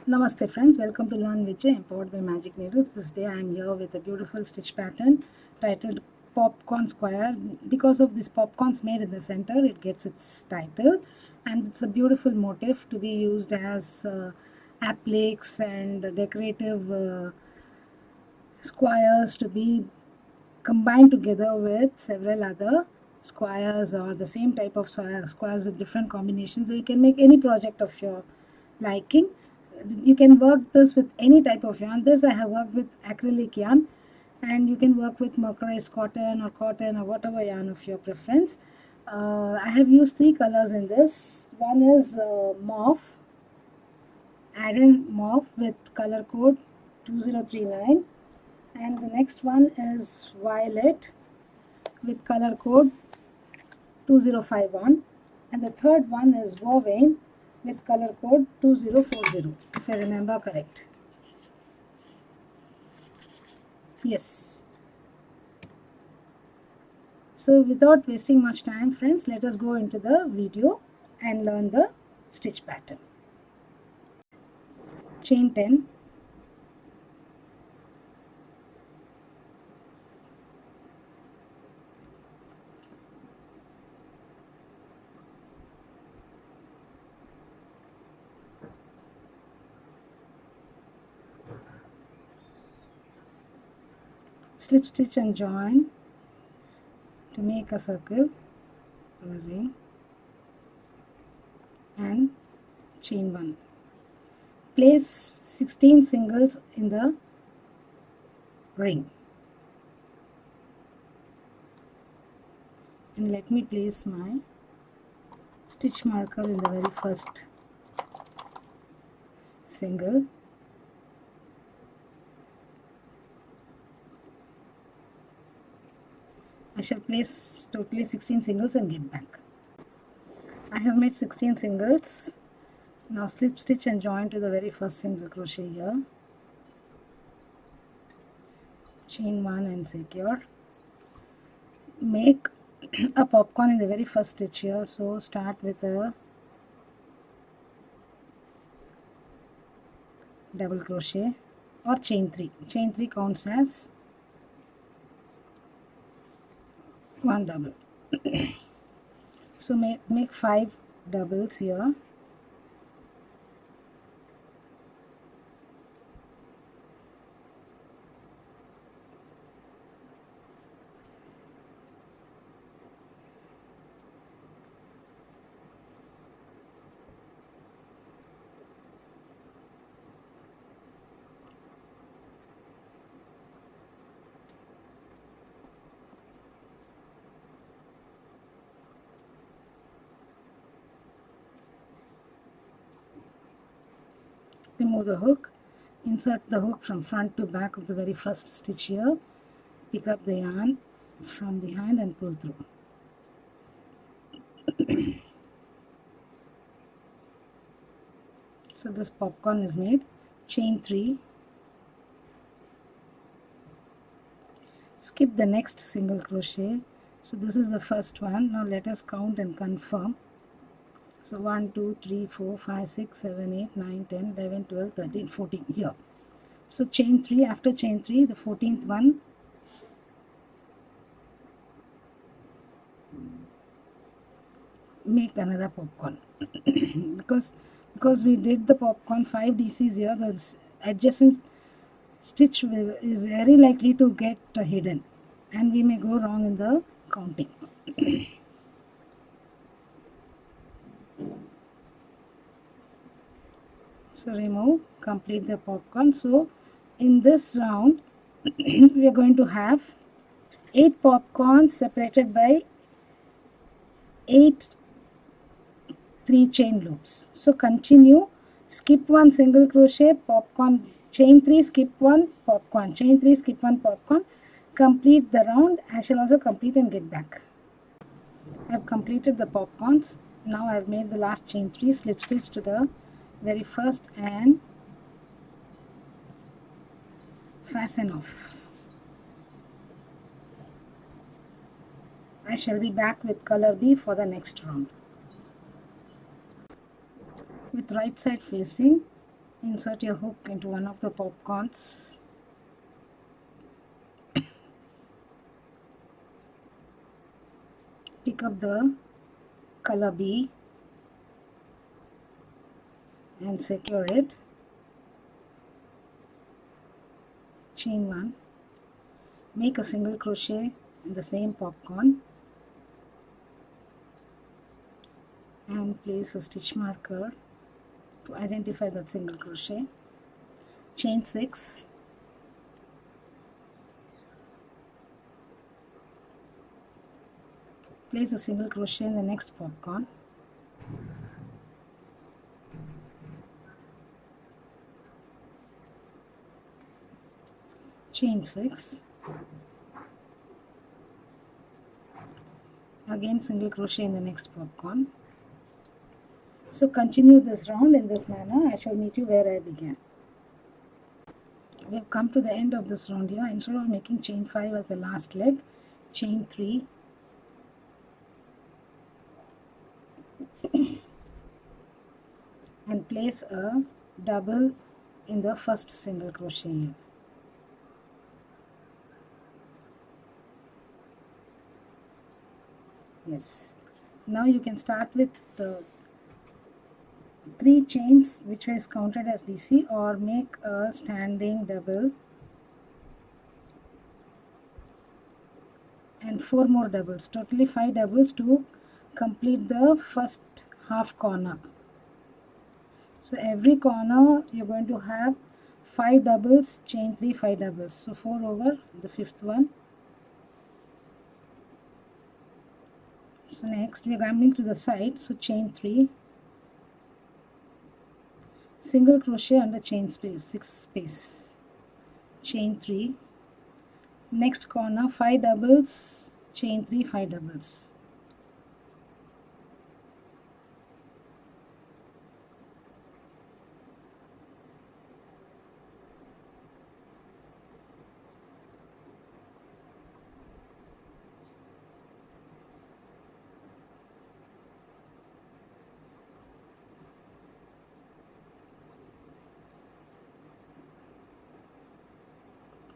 Namaste friends, welcome to Learn with Jay, empowered by Magic Needles. This day I am here with a beautiful stitch pattern titled Popcorn Square. Because of this popcorns made in the center, it gets its title, and it's a beautiful motif to be used as appliques and decorative squares to be combined together with several other squares or the same type of squares with different combinations. So you can make any project of your liking. You can work this with any type of yarn. This I have worked with acrylic yarn, and you can work with mercerized cotton or whatever yarn of your preference. I have used three colors in this. One is mauve, iron mauve with color code 2039, and the next one is violet with color code 2051, and the third one is vervain with color code 2040, if I remember correct. Yes. So without wasting much time friends, let us go into the video and learn the stitch pattern. Chain 10, slip stitch and join to make a circle or a ring, and chain 1. Place 16 singles in the ring, and let me place my stitch marker in the very first single. I shall place totally 16 singles and get back. I have made 16 singles. Now slip stitch and join to the very first single crochet here. Chain 1 and secure. Make a popcorn in the very first stitch here. So start with a double crochet or chain 3. Chain 3 counts as one double. So make 5 doubles here. Remove the hook, insert the hook from front to back of the very first stitch here, pick up the yarn from behind and pull through. So this popcorn is made. Chain 3, skip the next single crochet. So this is the first one. Now let us count and confirm. So 1, 2, 3, 4, 5, 6, 7, 8, 9, 10, 11, 12, 13, 14 here. So chain 3, after chain 3, the 14th one, make another popcorn. because we did the popcorn 5 DCs here, the adjacent stitch is very likely to get hidden, and we may go wrong in the counting. So remove, complete the popcorn. So in this round we are going to have 8 popcorns separated by 8 3 chain loops. So continue, skip 1 single crochet, popcorn, chain 3, skip 1, popcorn, chain 3, skip 1, popcorn, complete the round. I shall also complete and get back. I have completed the popcorns. Now I have made the last chain 3, slip stitch to the very first and fasten off. I shall be back with color B for the next round. With right side facing, Insert your hook into one of the popcorns. Pick up the color B and secure it. Chain 1. Make a single crochet in the same popcorn and place a stitch marker to identify that single crochet. Chain 6. Place a single crochet in the next popcorn. Chain 6. Again single crochet in the next popcorn. So continue this round in this manner. I shall meet you where I began. We have come to the end of this round here. Instead of making chain 5 as the last leg, chain 3. And place a double in the first single crochet here. Yes. Now you can start with the 3 chains which is counted as DC, or make a standing double and 4 more doubles. Totally 5 doubles to complete the first half corner. So every corner you're going to have 5 doubles, chain 3, 5 doubles. So 4 over the 5th one. So next we are coming to the side. So chain 3, single crochet under chain space, 6 space, chain 3, next corner 5 doubles, chain 3, 5 doubles.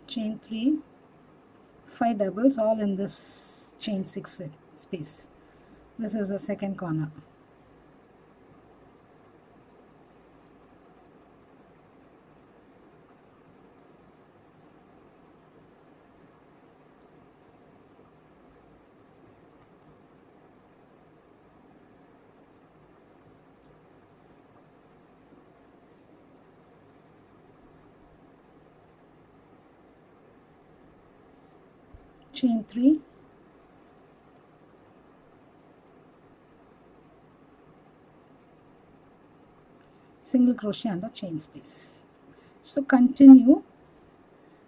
Chain 3, 5 doubles, all in this chain 6 space. This is the second corner. Chain 3, single crochet under chain space. So continue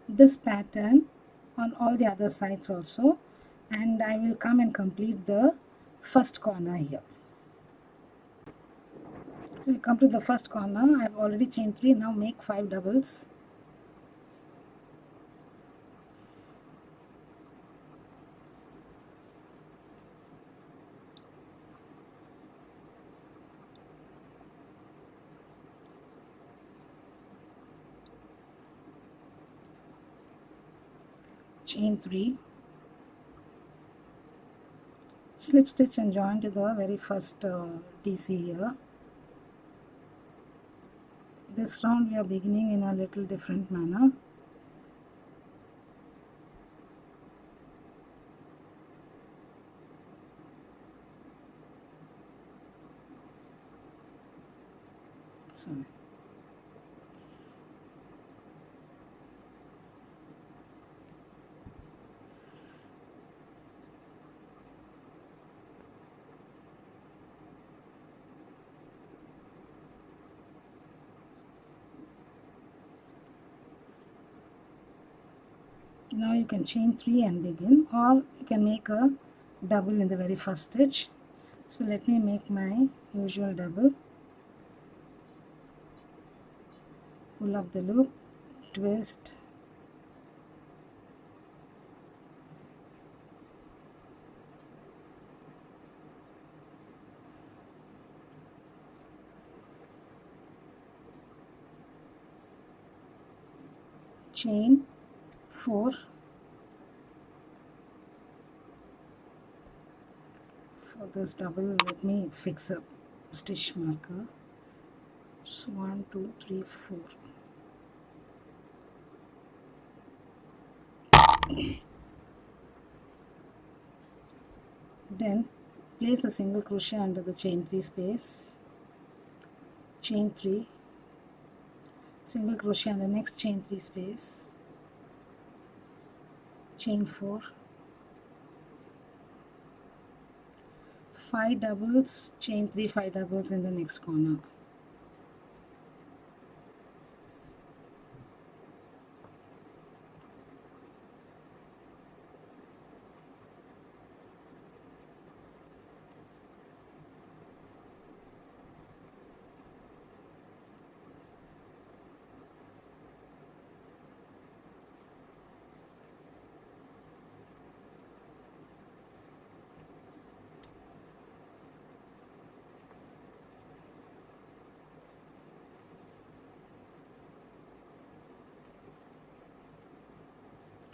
this pattern on all the other sides also, and I will come and complete the first corner here. So we come to the first corner. I have already chained 3. Now make 5 doubles. Chain 3, slip stitch and join to the very first DC here. This round we are beginning in a little different manner. So now you can chain 3 and begin, or you can make a double in the very first stitch. So let me make my usual double. Pull up the loop, twist, chain 4, for this double let me fix a stitch marker. So 1 2 3 4. Then place a single crochet under the chain 3 space, chain 3, single crochet under next chain 3 space, chain 4, 5 doubles, chain 3, 5 doubles in the next corner.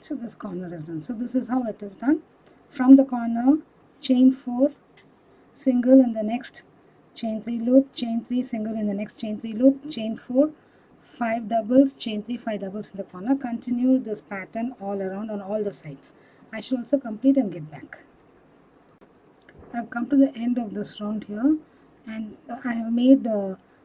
So this corner is done. So this is how it is done. From the corner, chain 4, single in the next chain 3 loop, chain 3, single in the next chain 3 loop, chain 4, 5 doubles, chain 3, 5 doubles in the corner. Continue this pattern all around on all the sides. I shall also complete and get back. I have come to the end of this round here, and I have made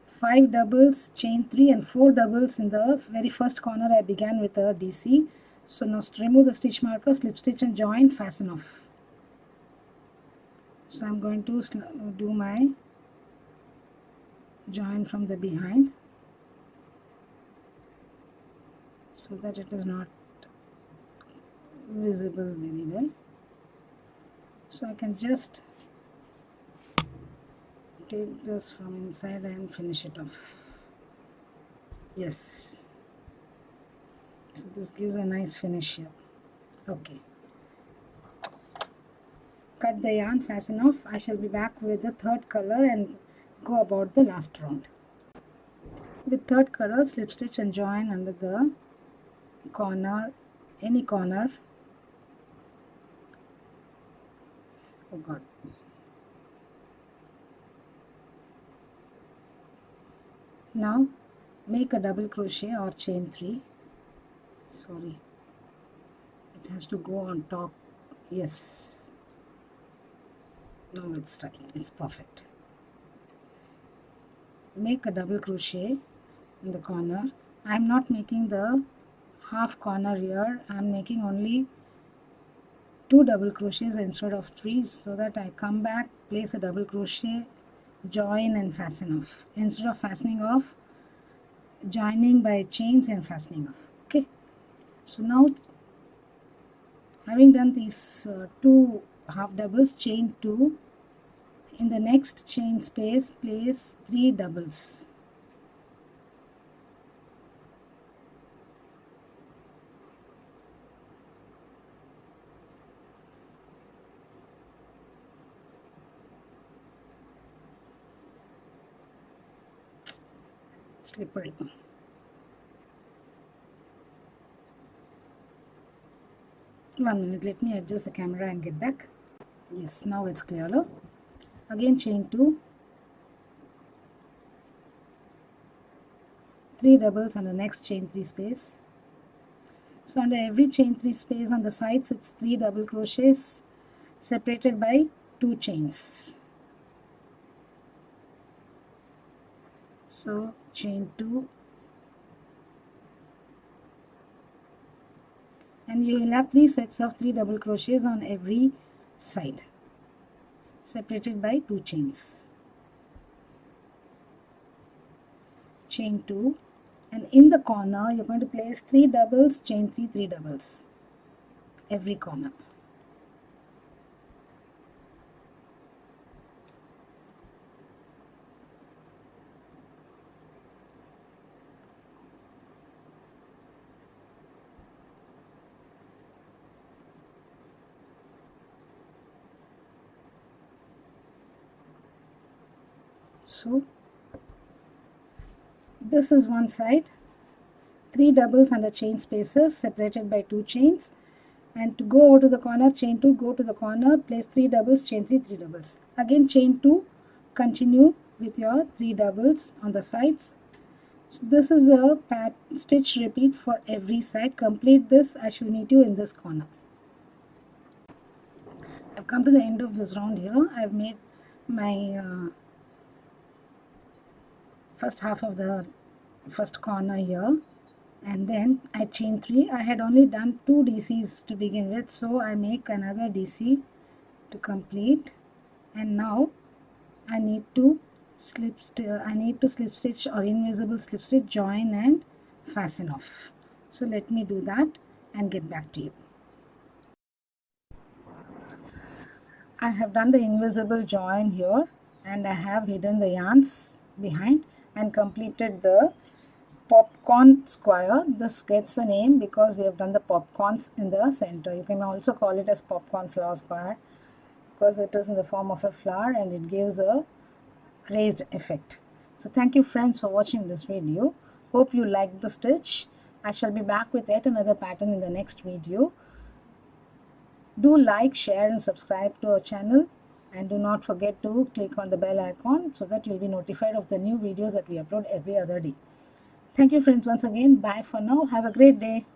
5 doubles, chain 3 and 4 doubles in the very first corner. I began with a DC. So now remove the stitch marker, slip stitch and join, fasten off. So I am going to do my join from the behind so that it is not visible very well. So I can just take this from inside and finish it off. Yes. So this gives a nice finish here. Okay. Cut the yarn, fasten off. I shall be back with the third color and go about the last round. With third color, slip stitch and join under the corner, any corner. Oh God. Now make a double crochet or chain 3. Sorry, it has to go on top. Yes, now it's right, it's perfect. Make a double crochet in the corner. I am not making the half corner here. I am making only 2 double crochets instead of 3, so that I come back, place a double crochet, join and fasten off, instead of fastening off, joining by chains and fastening off. Okay, so now having done these 2 half doubles, chain 2, in the next chain space place 3 doubles. Slippery. One minute, let me adjust the camera and get back. Yes, now it's clearer. Again chain 2, 3 doubles on the next chain 3 space. So under every chain 3 space on the sides it's 3 double crochets separated by 2 chains. So chain 2, and you will have 3 sets of 3 double crochets on every side separated by 2 chains. Chain 2, and in the corner you're going to place 3 doubles, chain 3, 3 doubles every corner. So this is one side, 3 doubles under chain spaces separated by 2 chains, and to go over to the corner, chain 2, go to the corner, place 3 doubles, chain 3, 3 doubles. Again chain 2, continue with your 3 doubles on the sides. So this is the stitch repeat for every side. Complete this. I shall meet you in this corner. I've come to the end of this round here. I've made my first half of the first corner here, and then I chain 3. I had only done 2 DCs to begin with, so I make another DC to complete, and now I need to slip stitch or invisible slip stitch, join and fasten off. So let me do that and get back to you. I have done the invisible join here, and I have hidden the yarns behind and completed the popcorn square. This gets the name because we have done the popcorns in the center. You can also call it as popcorn flower square because it is in the form of a flower and it gives a raised effect. So thank you friends for watching this video. Hope you liked the stitch. I shall be back with yet another pattern in the next video. Do like, share and subscribe to our channel, and do not forget to click on the bell icon so that you'll be notified of the new videos that we upload every other day. Thank you friends once again. Bye for now. Have a great day.